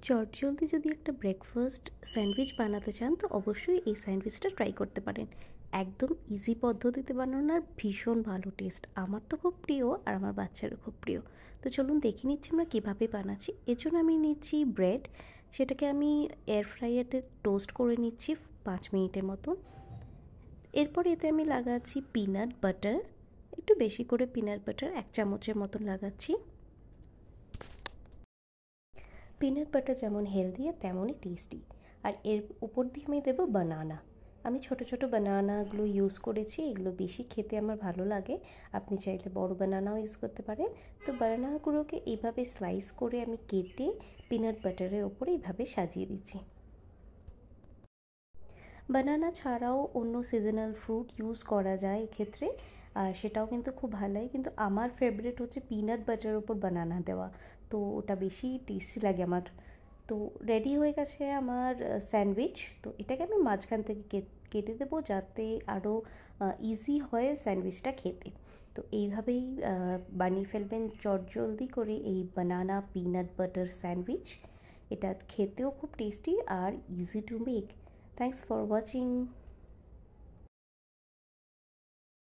চটজলদি যদি একটা ব্রেকফাস্ট স্যান্ডউইচ বানাতে চান তো অবশ্যই এই স্যান্ডউইচটা ট্রাই করতে পারেন। একদম ইজি পদ্ধতিতে বানানোর ভীষণ ভালো টেস্ট। আমার তো খুব প্রিয় আর আমার বাচ্চারও খুব প্রিয়। তো চলুন দেখে নিচ্ছি আমরা কীভাবে বানাচ্ছি। এর জন্য আমি নিচ্ছি ব্রেড, সেটাকে আমি এয়ার ফ্রায়ারে টোস্ট করে নিচ্ছি 5 মিনিটের মতো। এরপর এতে আমি লাগাচ্ছি পিনাট বাটার, একটু বেশি করে পিনাট বাটার 1 চামচের মতন লাগাচ্ছি। পিনাট বাটার যেমন হেলদি আর তেমনই টেস্টি। আর এর উপর দিয়ে আমি দেবো বানানা। আমি ছোট ছোট বানানাগুলো ইউজ করেছি, এগুলো বেশি খেতে আমার ভালো লাগে। আপনি চাইলে বড় বানানাও ইউজ করতে পারেন। তো বানানাগুলোকে এইভাবে স্লাইস করে আমি কেটে পিনাট বাটারের ওপরে এইভাবে সাজিয়ে দিচ্ছি। বানানা ছাড়াও অন্য সিজনাল ফ্রুট ইউজ করা যায় এক্ষেত্রে, আর সেটাও কিন্তু খুব ভালো লাগে, কিন্তু আমার ফেভারিট হচ্ছে পিনাট বাটারের ওপর বানানা দেওয়া। তো ওটা বেশি টেস্টি লাগে আমার। তো রেডি হয়ে গেছে আমার স্যান্ডউইচ। তো এটাকে আমি মাঝখান থেকে কেটে দেবো যাতে আরও ইজি হয় স্যান্ডউইচটা খেতে। তো এইভাবেই বানিয়ে ফেলবেন চটজলদি করে এই বানানা পিনাট বাটার স্যান্ডউইচ। এটা খেতেও খুব টেস্টি আর easy to make. Thanks for watching.